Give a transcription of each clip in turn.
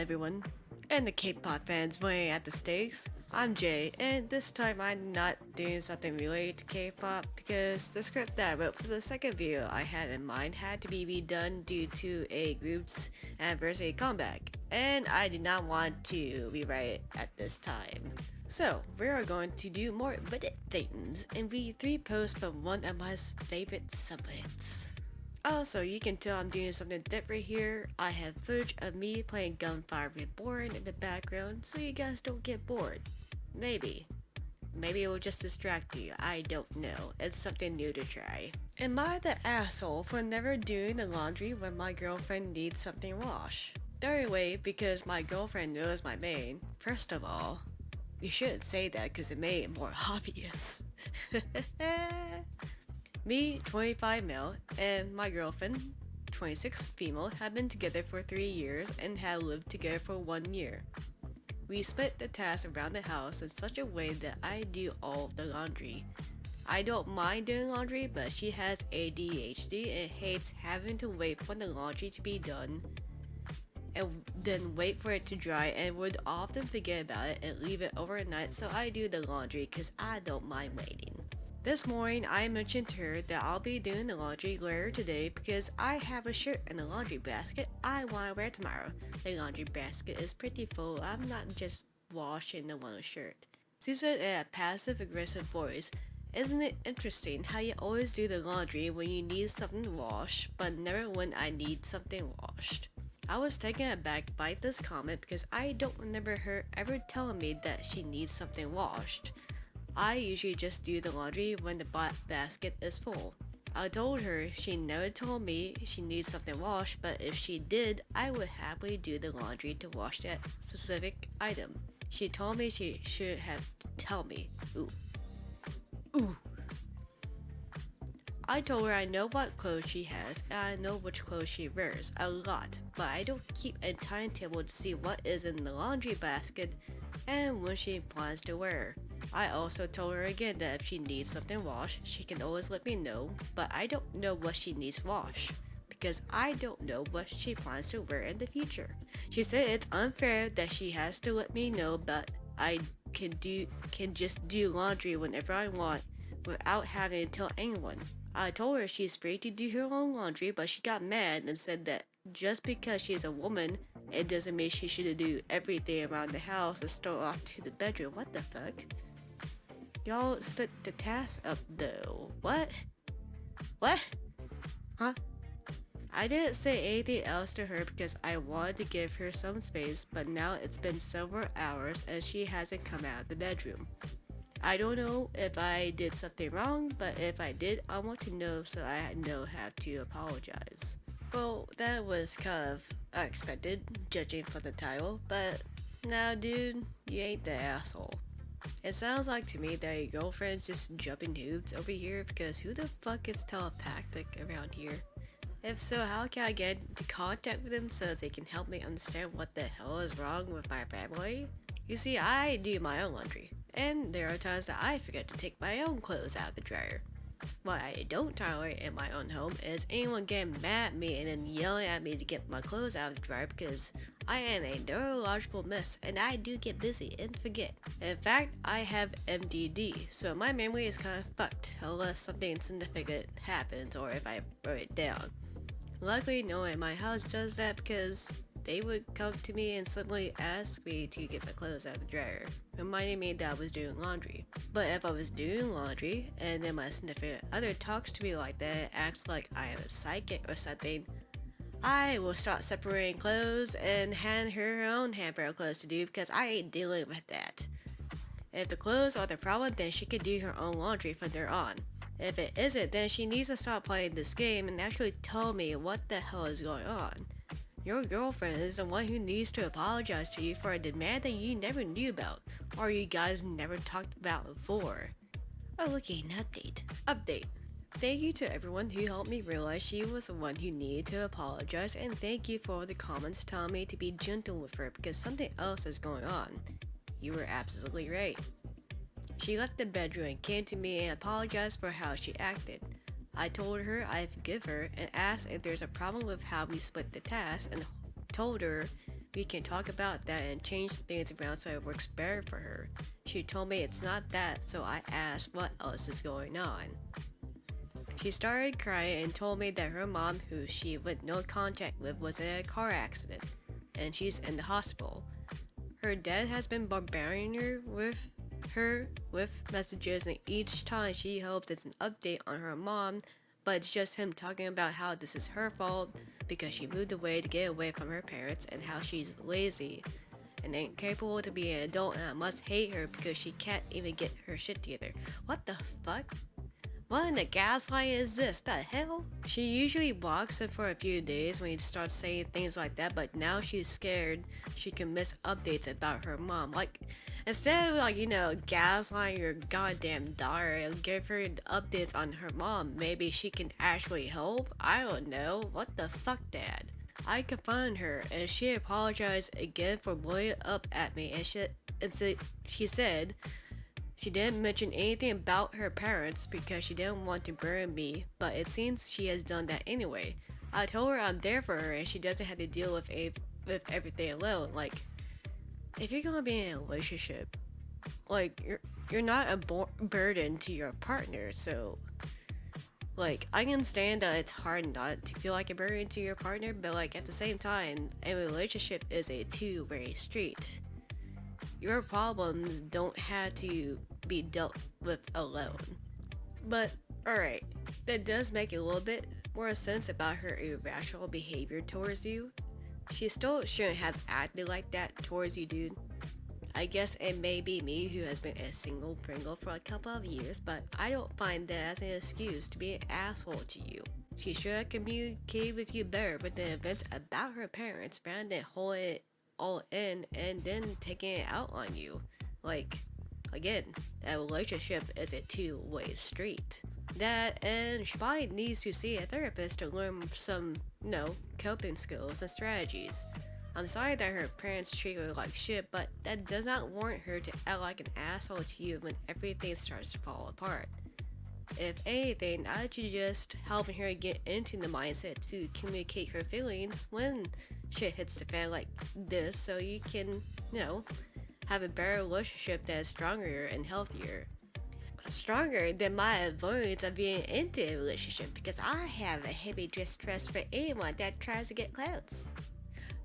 everyone, and the K-pop fans weighing at the stakes. I'm Jay, and this time I'm not doing something related to K-pop because the script that I wrote for the second video I had in mind had to be redone due to a group's anniversary comeback, and I did not want to rewrite it at this time. So, we are going to do more Reddit things and read 3 posts from one of my favorite subreddits. Also, you can tell I'm doing something different here. I have footage of me playing Gunfire Reborn in the background so you guys don't get bored. Maybe. Maybe it will just distract you, I don't know. It's something new to try. Am I the asshole for never doing the laundry when my girlfriend needs something washed? Very way, because my girlfriend knows my main. First of all, you shouldn't say that because it made it more obvious. Me, 25 male, and my girlfriend, 26 female, have been together for 3 years and have lived together for 1 year. We split the tasks around the house in such a way that I do all of the laundry. I don't mind doing laundry, but she has ADHD and hates having to wait for the laundry to be done and then wait for it to dry and would often forget about it and leave it overnight, so I do the laundry because I don't mind waiting. This morning, I mentioned to her that I'll be doing the laundry later today because I have a shirt in the laundry basket I want to wear tomorrow. The laundry basket is pretty full. I'm not just washing the one shirt. She said in a passive-aggressive voice, "Isn't it interesting how you always do the laundry when you need something washed, but never when I need something washed?" I was taken aback by this comment because I don't remember her ever telling me that she needs something washed. I usually just do the laundry when the basket is full. I told her she never told me she needs something washed, but if she did, I would happily do the laundry to wash that specific item. She told me she should have to tell me. Ooh. I told her I know what clothes she has, and I know which clothes she wears, a lot, but I don't keep a timetable to see what is in the laundry basket and when she plans to wear. I also told her again that if she needs something washed, she can always let me know, but I don't know what she needs washed, because I don't know what she plans to wear in the future. She said it's unfair that she has to let me know, but I can just do laundry whenever I want without having to tell anyone. I told her she's free to do her own laundry, but she got mad and said that just because she's a woman, it doesn't mean she should do everything around the house and start off to the bedroom. What the fuck? Y'all split the task up though. What? Huh? I didn't say anything else to her because I wanted to give her some space, but now it's been several hours and she hasn't come out of the bedroom. I don't know if I did something wrong, but if I did, I want to know so I know how to apologize. Well, that was kind of unexpected, judging from the title, but now, dude, you ain't the asshole. It sounds like to me that your girlfriend's just jumping hoops over here because who the fuck is telepathic around here? If so, how can I get into contact with them so they can help me understand what the hell is wrong with my family? You see, I do my own laundry, and there are times that I forget to take my own clothes out of the dryer. What I don't tolerate in my own home is anyone getting mad at me and then yelling at me to get my clothes out of the dryer because I am a neurological mess and I do get busy and forget. In fact, I have MDD, so my memory is kind of fucked unless something significant happens or if I wrote it down. Luckily, no one in my house does that because they would come to me and suddenly ask me to get my clothes out of the dryer, reminding me that I was doing laundry. But if I was doing laundry and then my significant other talks to me like that and acts like I am a psychic or something, I will start separating clothes and hand her own hamper of clothes to do because I ain't dealing with that. If the clothes are the problem, then she could do her own laundry from there on. If it isn't, then she needs to stop playing this game and actually tell me what the hell is going on. Your girlfriend is the one who needs to apologize to you for a demand that you never knew about, or you guys never talked about before. Oh, okay, an update. Thank you to everyone who helped me realize she was the one who needed to apologize, and thank you for the comments telling me to be gentle with her because something else is going on. You were absolutely right. She left the bedroom and came to me and apologized for how she acted. I told her I forgive her and asked if there's a problem with how we split the task and told her We can talk about that and change things around so it works better for her. She told me it's not that, so I asked what else is going on. She started crying and told me that her mom, who she went no contact with, was in a car accident and she's in the hospital. Her dad has been bombarding her with messages, and each time she hopes it's an update on her mom, but it's just him talking about how this is her fault because she moved away to get away from her parents and how she's lazy and ain't capable to be an adult, and I must hate her because she can't even get her shit together. What the fuck? What in the gaslight is this? The hell? She usually blocks him for a few days when he starts saying things like that, but now she's scared she can miss updates about her mom. Like, instead of gaslighting your goddamn daughter and give her updates on her mom, maybe she can actually help? I don't know. What the fuck, Dad? I confronted her and she apologized again for blowing up at me, and she said she didn't mention anything about her parents because she didn't want to burn me, but it seems she has done that anyway. I told her I'm there for her and she doesn't have to deal with everything alone. Like, if you're gonna be in a relationship, like, you're not a burden to your partner, so like, I can understand that it's hard not to feel like a burden to your partner, but like at the same time, a relationship is a two-way street. Your problems don't have to be dealt with alone. But, alright, that does make a little bit more sense about her irrational behavior towards you. She still shouldn't have acted like that towards you, dude. I guess it may be me who has been a single Pringle for a couple of years, but I don't find that as an excuse to be an asshole to you. She should have communicated with you better with the events about her parents rather than holding it all in and then taking it out on you. Like, again, that relationship is a two-way street. That, and she probably needs to see a therapist to learn some, coping skills and strategies. I'm sorry that her parents treat her like shit, but that does not warrant her to act like an asshole to you when everything starts to fall apart. If anything, I should just helping her get into the mindset to communicate her feelings when shit hits the fan like this, so you can, have a better relationship that is stronger and healthier. Stronger than my avoidance of being into a relationship, because I have a heavy distrust for anyone that tries to get close.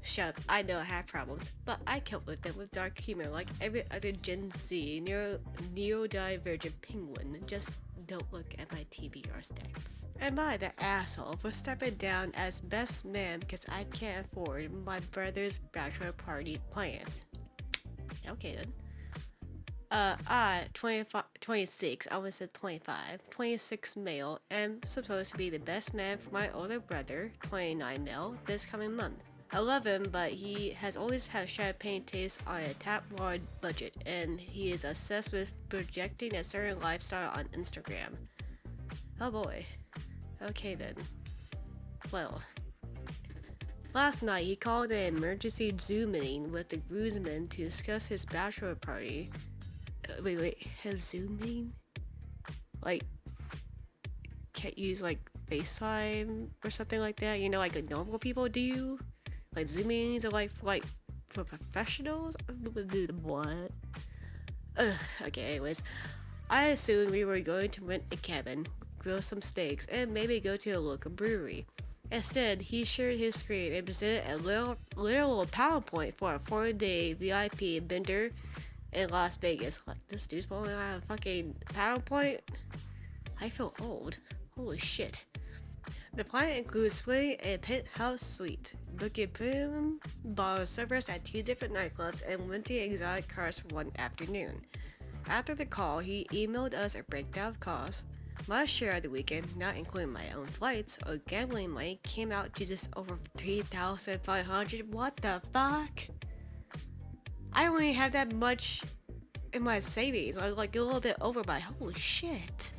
Shut up, I know I have problems, but I cope with them with dark humor like every other Gen Z neurodivergent penguin. Just don't look at my TBR stats. Am I the asshole for stepping down as best man because I can't afford my brother's bachelor party plans? Okay then. I, 26, I almost said 25, 26 male, am supposed to be the best man for my older brother, 29 male, this coming month. I love him, but he has always had champagne taste on a tap-wide budget, and he is obsessed with projecting a certain lifestyle on Instagram. Oh boy. Okay then. Well, last night he called an emergency Zoom meeting with the groomsmen to discuss his bachelor party. His Zoom meeting? Like, can't use like FaceTime or something like that? Like normal people do? Like Zoom meetings are like for professionals? What? Okay, anyways. I assumed we were going to rent a cabin, grill some steaks, and maybe go to a local brewery. Instead, he shared his screen and presented a literal PowerPoint for a 4-day VIP bender in Las Vegas. Like, this dude's pulling out a fucking PowerPoint? I feel old. Holy shit. The plan includes splitting a penthouse suite, booking premium bar service at 2 different nightclubs, and renting exotic cars for one afternoon. After the call, he emailed us a breakdown of costs. My share of the weekend, not including my own flights or gambling money, came out to just over $3,500. What the fuck? I don't even have that much in my savings. I was like a little bit over, but holy shit.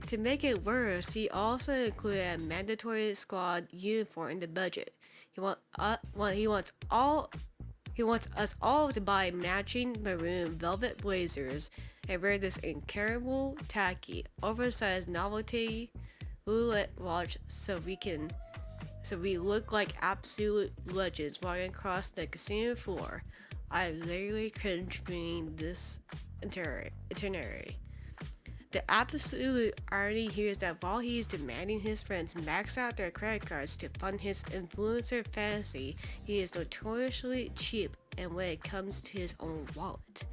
To make it worse, he also included a mandatory squad uniform in the budget. He wants us all to buy matching maroon velvet blazers and wear this incredible, tacky, oversized novelty roulette watch so we can so we look like absolute legends walking across the casino floor. I literally cringe reading this itinerary. The absolute irony here is that while he is demanding his friends max out their credit cards to fund his influencer fantasy, he is notoriously cheap and when it comes to his own wallet.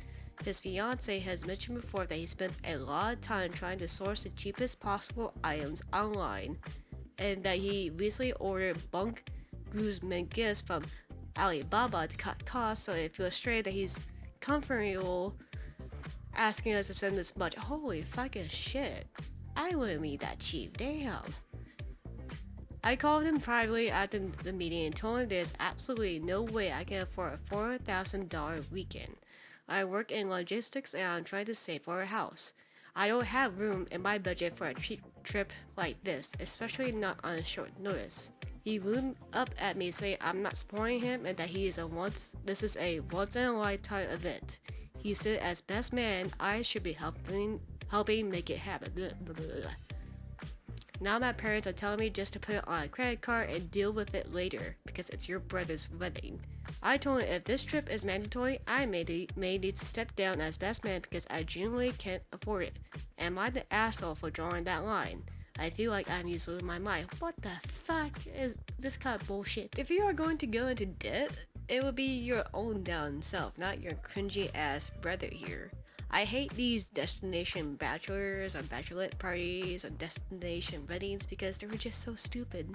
His fiance has mentioned before that he spends a lot of time trying to source the cheapest possible items online, and that he recently ordered Bunk Guzman gifts from Alibaba to cut costs, so it feels strange that he's comfortable asking us to spend this much. Holy fucking shit. I wouldn't be that cheap, damn. I called him privately after the meeting and told him there's absolutely no way I can afford a $4,000 weekend. I work in logistics and I'm trying to save for a house. I don't have room in my budget for a cheap trip like this, especially not on short notice. He loomed up at me saying I'm not supporting him and that this is a once in a lifetime event. He said as best man, I should be helping make it happen. Blah, blah, blah. Now my parents are telling me just to put it on a credit card and deal with it later because it's your brother's wedding. I told him if this trip is mandatory, I may need to step down as best man because I genuinely can't afford it. Am I the asshole for drawing that line? I feel like I'm losing my mind. What the fuck is this kind of bullshit? If you are going to go into debt, it would be your own down self, not your cringy ass brother here. I hate these destination bachelors or bachelorette parties or destination weddings because they're just so stupid.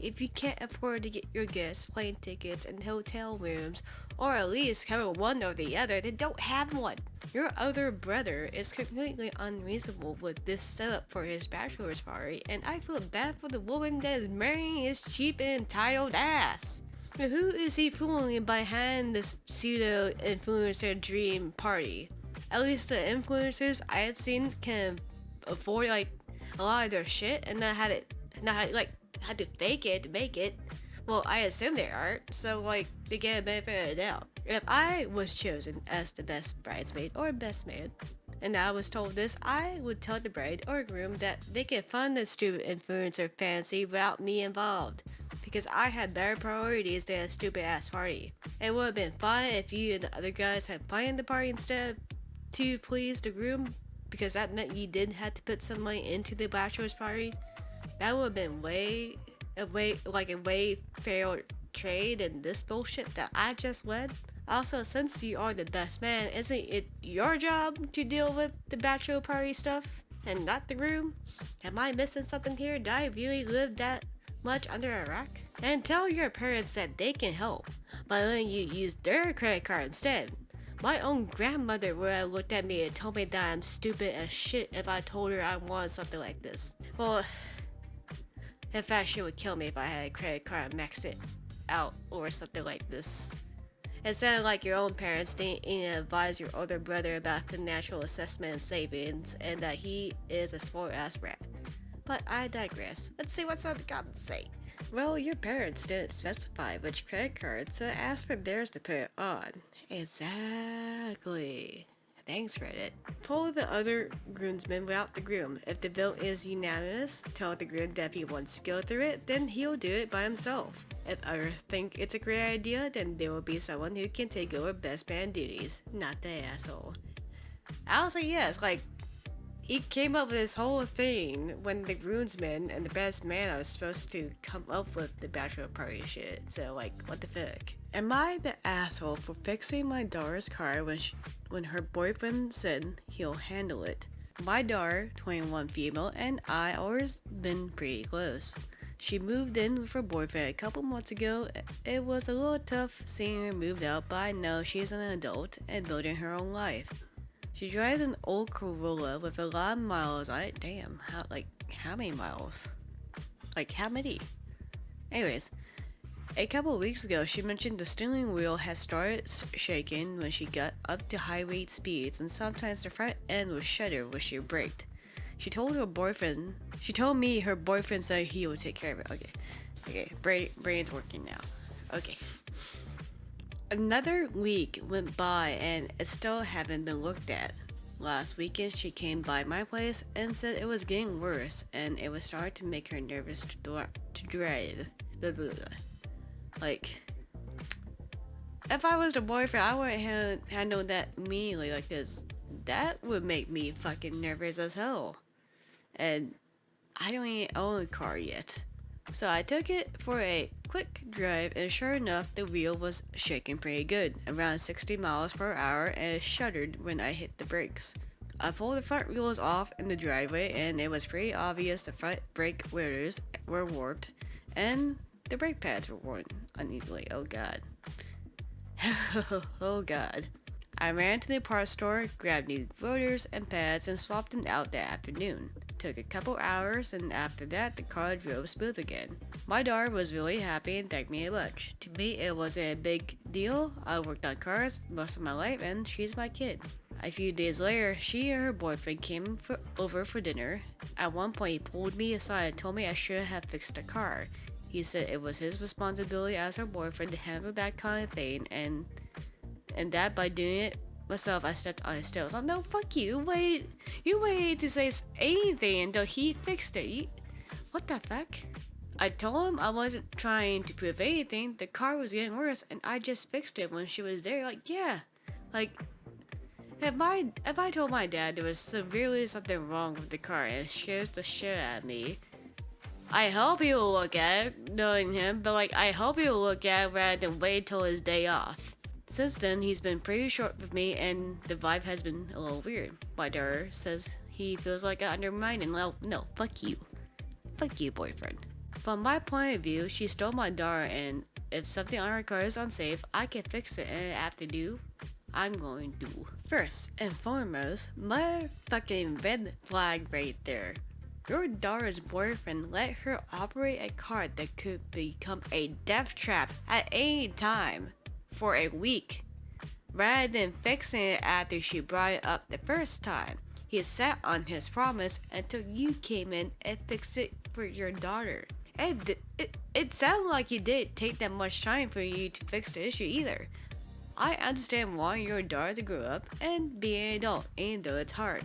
If you can't afford to get your guests plane tickets and hotel rooms, or at least cover one or the other, then don't have one. Your other brother is completely unreasonable with this setup for his bachelor's party, and I feel bad for the woman that is marrying his cheap and entitled ass. Who is he fooling behind this pseudo-influencer dream party? At least the influencers I have seen can afford like a lot of their shit and not had to fake it to make it. Well, I assume they aren't, so like they get a benefit of the doubt. If I was chosen as the best bridesmaid or best man, and I was told this, I would tell the bride or groom that they can fund the stupid influencer fantasy without me involved, because I had better priorities than a stupid ass party. It would have been fine if you and the other guys had planned the party instead to please the groom, because that meant you didn't have to put some money into the bachelor's party. That would have been a way fairer trade than this bullshit that I just led. Also, since you are the best man, isn't it your job to deal with the bachelor party stuff and not the groom? Am I missing something here? Did I really live that much under a rock? And tell your parents that they can help by letting you use their credit card instead. My own grandmother would have looked at me and told me that I'm stupid as shit if I told her I wanted something like this. Well, in fact, she would kill me if I had a credit card and maxed it out or something like this. It sounded like your own parents didn't even advise your older brother about financial assessment and savings, and that he is a spoiled ass brat. But I digress. Let's see what's on the comments say. Well, your parents didn't specify which credit card, so I asked for theirs to put it on. Exactly. Thanks, Reddit. Pull the other groomsmen without the groom. If the vote is unanimous, tell the groom that if he wants to go through it, then he'll do it by himself. If others think it's a great idea, then there will be someone who can take over best man duties, not the asshole. I was like, yes, like, he came up with this whole thing when the groomsmen and the best man are supposed to come up with the bachelor party shit. So, like, what the fuck? Am I the asshole for fixing my daughter's car when her boyfriend said he'll handle it? My daughter, 21 female, and I always been pretty close. She moved in with her boyfriend a couple months ago. It was a little tough seeing her move out, but I know she's an adult and building her own life. She drives an old Corolla with a lot of miles on it. Damn, how many miles? Like, how many? Anyways, a couple weeks ago, she mentioned the steering wheel had started shaking when she got up to high rate speeds, and sometimes the front end would shudder when she braked. She told me her boyfriend said he would take care of it. Okay, brain's working now. Okay. Another week went by and it still haven't been looked at. Last weekend she came by my place and said it was getting worse and it was starting to make her nervous to drive. Like, if I was the boyfriend, I wouldn't handle that immediately like this. That would make me fucking nervous as hell. And I don't even own a car yet. So I took it for a quick drive, and sure enough, the wheel was shaking pretty good, around 60 miles per hour, and it shuddered when I hit the brakes. I pulled the front wheels off in the driveway, and it was pretty obvious the front brake rotors were warped, and the brake pads were worn unevenly. Oh god. Oh god. I ran to the parts store, grabbed new rotors and pads, and swapped them out that afternoon. Took a couple hours, and after that, the car drove smooth again. My daughter was really happy and thanked me a bunch. To me, it wasn't a big deal. I worked on cars most of my life, and she's my kid. A few days later, she and her boyfriend came over for dinner. At one point, he pulled me aside and told me I should have fixed the car. He said it was his responsibility as her boyfriend to handle that kind of thing, and that by doing it myself, I stepped on his toes. Oh no, fuck you! You waited to say anything until he fixed it. What the fuck? I told him I wasn't trying to prove anything. The car was getting worse, and I just fixed it when she was there. Like, yeah, like. If I told my dad there was severely something wrong with the car and it scares the shit out of me, I hope he will look at it, knowing him, but like, I hope he will look at it rather than wait till his day off. Since then, he's been pretty short with me, and the vibe has been a little weird. My daughter says he feels like I undermined him. Well, no, fuck you. Fuck you, boyfriend. From my point of view, she stole my daughter, and if something on her car is unsafe, I can fix it, and after do, I'm going to. First and foremost, my fucking red flag right there. Your daughter's boyfriend let her operate a car that could become a death trap at any time for a week, rather than fixing it after she brought it up the first time. He sat on his promise until you came in and fixed it for your daughter. It sounded like it didn't take that much time for you to fix the issue either. I understand wanting your daughter to grow up and be an adult, even though it's hard.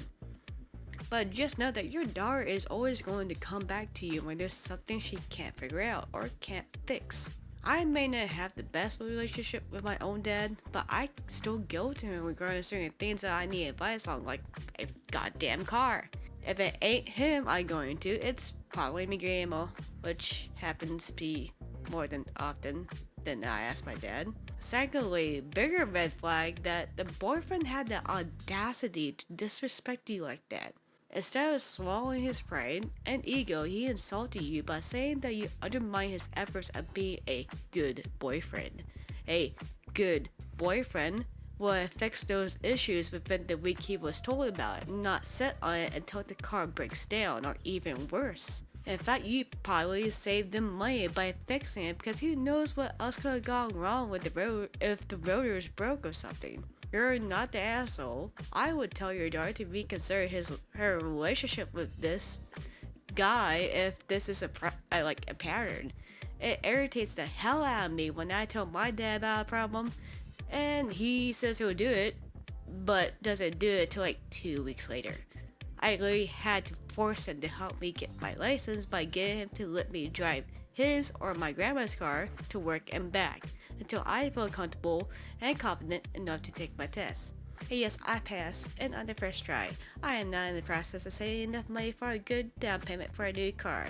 But just know that your daughter is always going to come back to you when there's something she can't figure out or can't fix. I may not have the best relationship with my own dad, but I still go to him regarding certain things that I need advice on, like a goddamn car. If it ain't him I'm going to, it's probably my grandma, which happens to be more than often than I ask my dad. Secondly, bigger red flag that the boyfriend had the audacity to disrespect you like that. Instead of swallowing his pride and ego, he insulted you by saying that you undermine his efforts at being a good boyfriend. A good boyfriend would fix those issues within the week he was told about it, not sit on it until the car breaks down, or even worse. In fact, you probably saved them money by fixing it, because who knows what else could have gone wrong with the road if the rotors broke or something. You're not the asshole. I would tell your daughter to reconsider her relationship with this guy if this is a pattern. It irritates the hell out of me when I tell my dad about a problem, and he says he'll do it, but doesn't do it till like 2 weeks later. I literally had to force him to help me get my license by getting him to let me drive his or my grandma's car to work and back until I feel comfortable and confident enough to take my test. And yes, I passed, and on the first try. I am not in the process of saving enough money for a good down payment for a new car.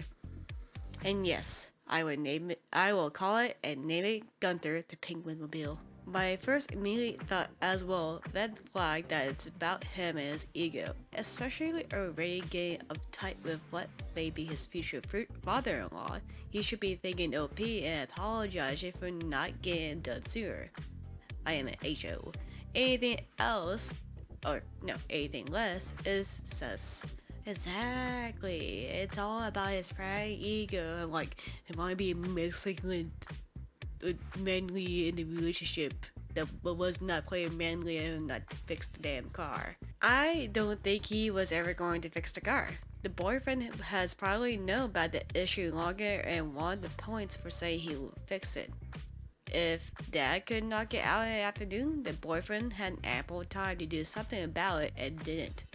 And yes, I will call it and name it Gunther the Penguin Mobile. My first immediate thought as well, red flag that it's about him and his ego, especially already getting uptight with what may be his future father-in-law. He should be thanking OP and apologizing for not getting done sooner. I am an HO. Anything else, or no, anything less is sus. Exactly. It's all about his pride, ego, and like, am I being masculine? Manly in the relationship that was not playing manly and not to fix the damn car. I don't think he was ever going to fix the car. The boyfriend has probably known about the issue longer and wanted the points for saying he would fix it. If dad could knock it out in the afternoon, the boyfriend had ample time to do something about it and didn't.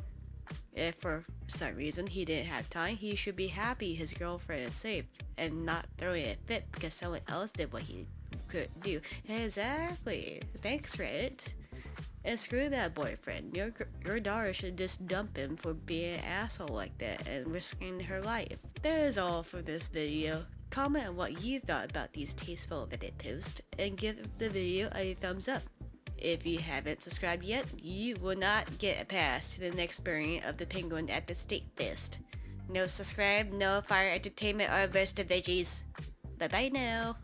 If for some reason he didn't have time, he should be happy his girlfriend is safe and not throwing a fit because someone else did what he could do. Exactly. Thanks, Reddit. And screw that boyfriend. Your daughter should just dump him for being an asshole like that and risking her life. That is all for this video. Comment on what you thought about these tasteful Reddit posts and give the video a thumbs up. If you haven't subscribed yet, you will not get a pass to the next burning of the penguin at the State Fest. No subscribe, no fire entertainment or burst of veggies. Bye bye now.